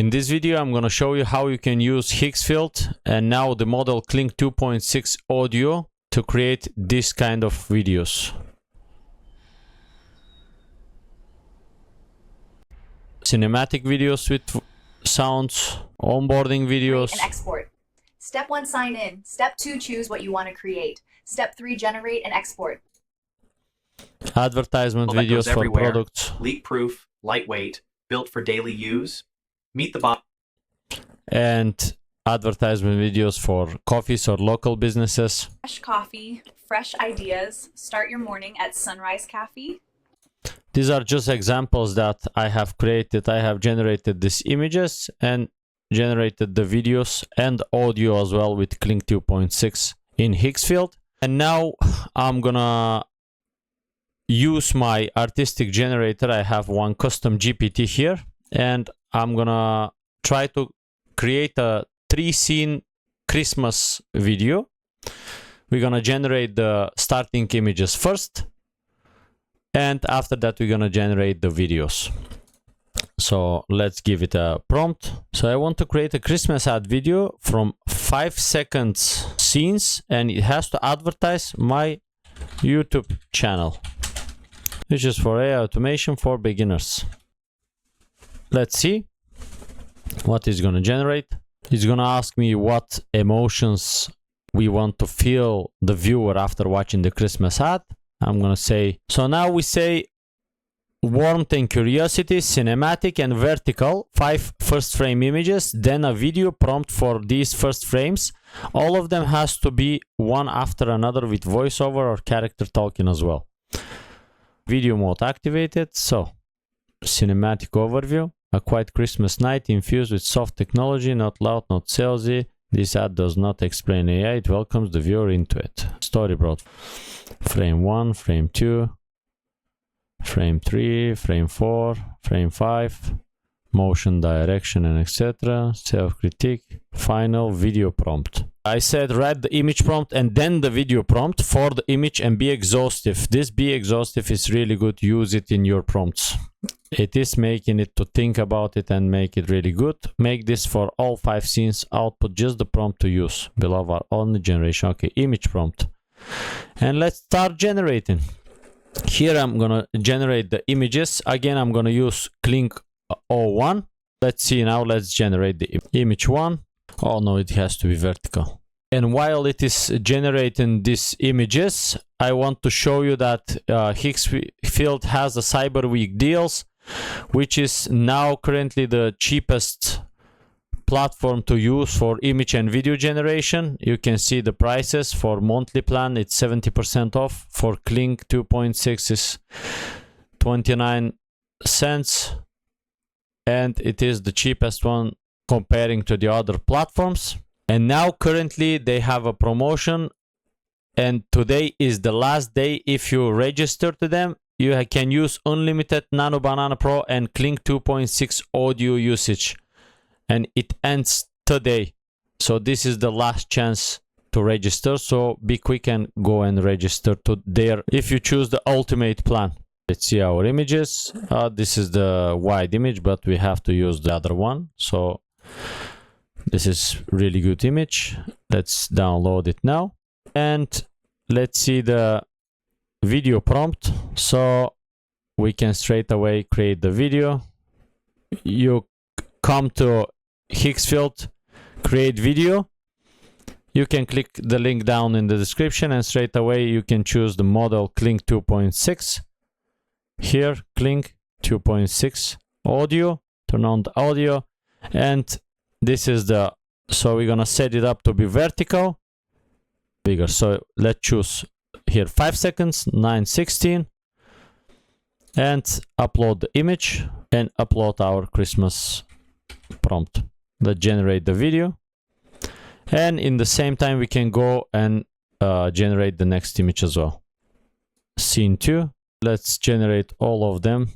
In this video, I'm going to show you how you can use Higgsfield and now the model Kling 2.6 audio to create this kind of videos. Cinematic videos with sounds, onboarding videos. And export. Step 1, sign in. Step 2, choose what you want to create. Step 3, generate and export. Advertisement videos for products. Leak-proof, lightweight, built for daily use. Meet the bot. And advertisement videos for coffees or local businesses. Fresh coffee, fresh ideas. Start your morning at Sunrise Cafe. These are just examples that I have created. I have generated these images and generated the videos and audio as well with Kling 2.6 in Higgsfield. And now I'm gonna use my artistic generator. I have one custom GPT here, and I'm gonna try to create a 3-scene Christmas video. We're gonna generate the starting images first, and after that we're gonna generate the videos. So let's give it a prompt. So I want to create a Christmas ad video from 5 seconds scenes, and it has to advertise my YouTube channel, which is for AI automation for beginners. Let's see what it's gonna generate. It's gonna ask me what emotions we want to feel the viewer after watching the Christmas ad. I'm gonna say, so now we say warmth and curiosity, cinematic and vertical, 5 first frame images, then a video prompt for these first frames. All of them has to be one after another with voiceover or character talking as well. Video mode activated. So cinematic overview, a quiet Christmas night infused with soft technology, not loud, not salesy. This ad does not explain AI, it welcomes the viewer into it. Storyboard. Frame 1, frame 2, frame 3, frame 4, frame 5, motion direction and etc. Self-critique, final video prompt. I said write the image prompt and then the video prompt for the image and be exhaustive. This be exhaustive is really good. Use it in your prompts. It is making it to think about it and make it really good. Make this for all 5 scenes. Output just the prompt to use. Below our only generation. Okay, image prompt. And let's start generating. Here I'm gonna generate the images. Again, I'm gonna use Kling 01. Let's see now. Let's generate the image 1. Oh no, it has to be vertical. And while it is generating these images, I want to show you that Higgsfield has a Cyber Week deals, which is now currently the cheapest platform to use for image and video generation. You can see the prices. For monthly plan it's 70% off. For Kling 2.6 is 29 cents, and it is the cheapest one comparing to the other platforms. And now currently they have a promotion, and today is the last day. If you register to them, you can use unlimited Nano Banana Pro and Kling 2.6 audio usage, and it ends today. So this is the last chance to register, so be quick and go and register to there if you choose the ultimate plan. Let's see our images. This is the wide image, but we have to use the other one. So this is really good image. Let's download it now, and let's see the video prompt. So we can straight away create the video. You come to Higgsfield, create video. You can click the link down in the description, and straight away you can choose the model Kling 2.6. Here, Kling 2.6 audio. Turn on the audio, and this is the, so we're gonna set it up to be vertical, bigger. So let's choose here 5 seconds, 9:16, and upload the image and upload our Christmas prompt. Let's generate the video, and in the same time we can go and generate the next image as well. Scene 2. Let's generate all of them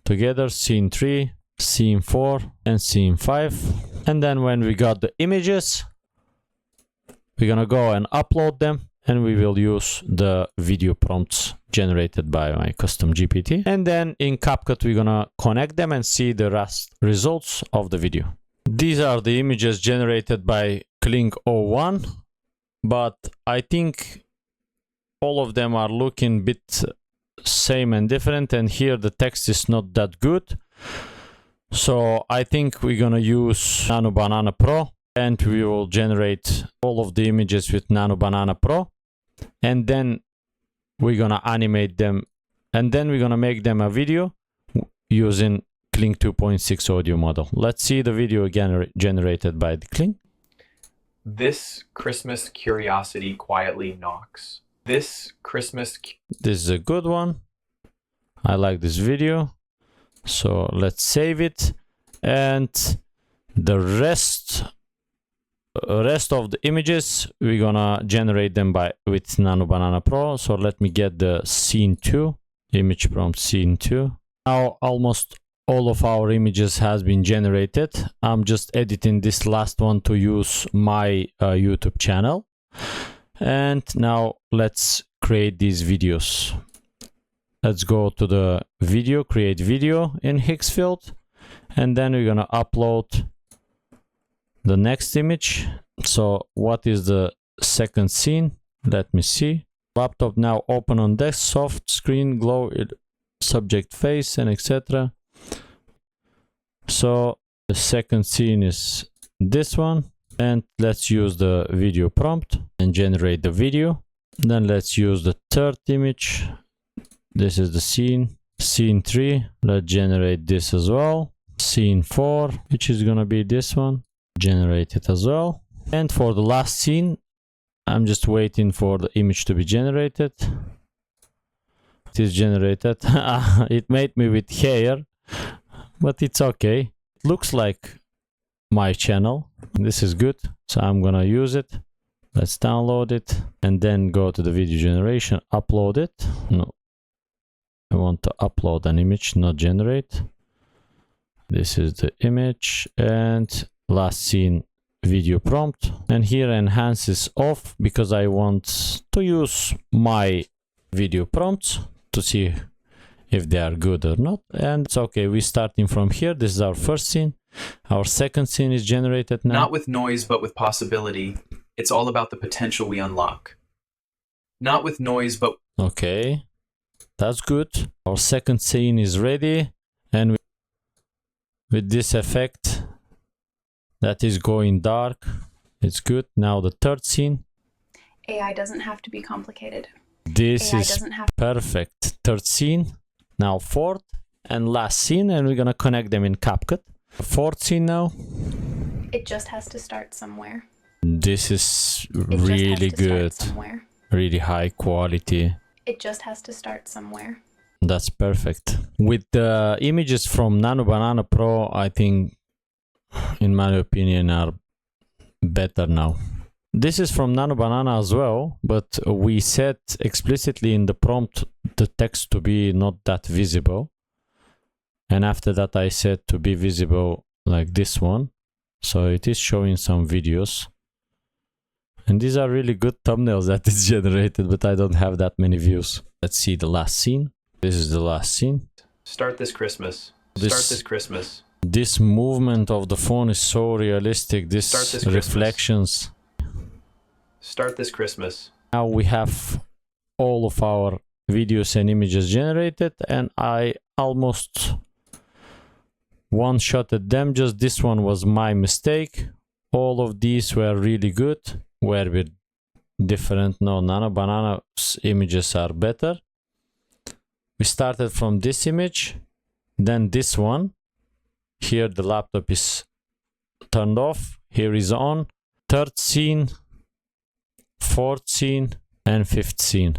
together. Scene 3, scene 4, and scene 5. And then when we got the images, we're gonna go and upload them and we will use the video prompts generated by my custom GPT. And then in CapCut, we're gonna connect them and see the results of the video. These are the images generated by Kling 1, but I think all of them are looking a bit same and different, and here the text is not that good. So I think we're gonna use Nano Banana Pro, and we will generate all of the images with Nano Banana Pro, and then we're gonna animate them, and then we're gonna make them a video using Kling 2.6 audio model. Let's see the video again generated by the Kling. This Christmas curiosity quietly knocks. This Christmas. This is a good one. I like this video. So let's save it, and the rest of the images we're gonna generate them with Nano Banana Pro. So let me get the scene 2, image prompt scene 2. Now almost all of our images has been generated. I'm just editing this last one to use my YouTube channel. And now let's create these videos. Let's go to the video, create video in Higgsfield, and then we're gonna upload the next image. So what is the second scene? Let me see. Laptop now open on desk, soft screen, glow, subject face, and etc. So the second scene is this one, and let's use the video prompt and generate the video. Then let's use the third image. This is the scene 3. Let's generate this as well. Scene 4, which is gonna be this one, generate it as well. And for the last scene, I'm just waiting for the image to be generated. It is generated. It made me with hair, but it's okay. It looks like my channel. This is good, so I'm gonna use it. Let's download it and then go to the video generation, upload it. No, I want to upload an image, not generate. This is the image, and last scene video prompt. And here enhance is off because I want to use my video prompts to see if they are good or not. And it's okay, we're starting from here. This is our first scene. Our second scene is generated now. Not with noise, but with possibility. It's all about the potential we unlock. Not with noise, but... Okay, that's good. Our second scene is ready, and with this effect that is going dark, it's good. Now the third scene. AI doesn't have to be complicated. This AI is doesn't have perfect. Third scene. Now fourth and last scene, and we're gonna connect them in CapCut. Fourth scene now. It just has to start somewhere. This is It really just has to good. Start somewhere. Really high quality. It just has to start somewhere. That's perfect. With the images from Nano Banana Pro, I think, in my opinion, are better now. This is from Nano Banana as well, but we set explicitly in the prompt the text to be not that visible. And after that I set to be visible like this one. So it is showing some videos. And these are really good thumbnails that is generated, but I don't have that many views. Let's see the last scene. This is the last scene. Start this Christmas. Start this Christmas. This movement of the phone is so realistic. This Christmas. reflections. Start this Christmas. Now we have all of our videos and images generated, and I almost one-shotted them. Just this one was my mistake. All of these were really good. Were with different. No, Nano Banana's images are better. We started from this image, then this one. Here the laptop is turned off. Here is on. Third scene, fourth scene, and fifth scene.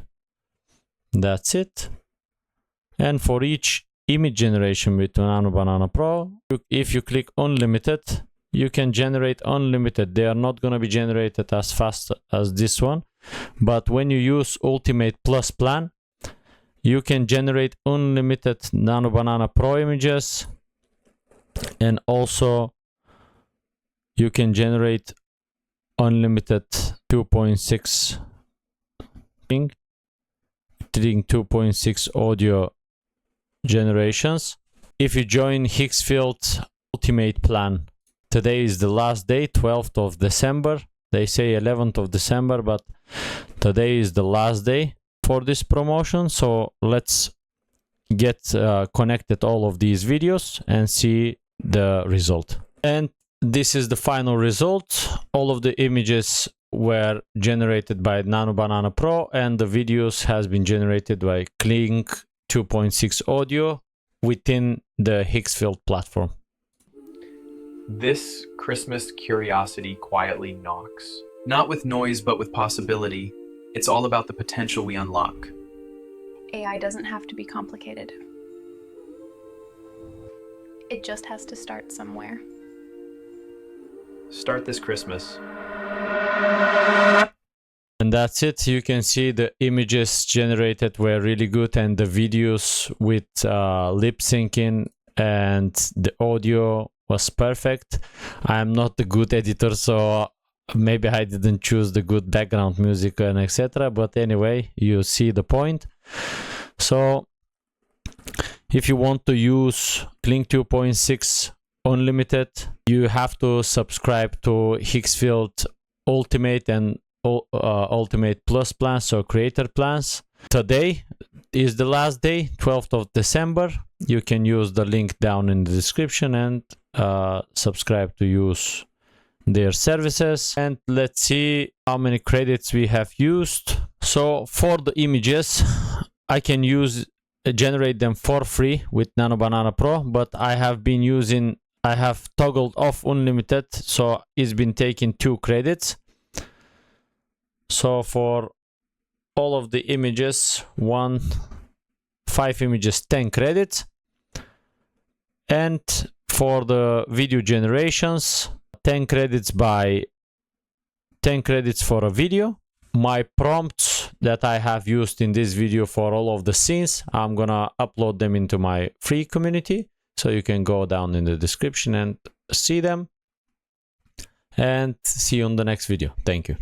That's it. And for each image generation with Nano Banana Pro, if you click unlimited, you can generate unlimited. They are not going to be generated as fast as this one, but when you use Ultimate Plus plan, you can generate unlimited Nano Banana Pro images, and also you can generate unlimited 2.6 Kling 2.6 audio generations. If you join Higgsfield Ultimate plan, today is the last day, 12th of December. They say 11th of December, but today is the last day for this promotion. So let's get connected all of these videos and see the result. And this is the final result. All of the images were generated by Nano Banana Pro, and the videos has been generated by Kling 2.6 audio within the Higgsfield platform. This Christmas curiosity quietly knocks. Not with noise, but with possibility. It's all about the potential we unlock. AI doesn't have to be complicated. It just has to start somewhere. Start this Christmas. And that's it. You can see the images generated were really good, and the videos with lip syncing and the audio was perfect. I'm not a good editor, so maybe I didn't choose the good background music and etc. But anyway, you see the point. So if you want to use Kling 2.6 Unlimited, you have to subscribe to Higgsfield Ultimate and Ultimate Plus plans, so creator plans. Today is the last day, 12th of December. You can use the link down in the description and subscribe to use their services. And let's see how many credits we have used. So for the images, I can generate them for free with Nano Banana Pro, but I have toggled off unlimited, so it's been taking 2 credits. So for all of the images, 5 images, 10 credits. And for the video generations, 10 credits for a video. My prompts that I have used in this video for all of the scenes, I'm gonna upload them into my free community, so you can go down in the description and see them. And see you on the next video. Thank you.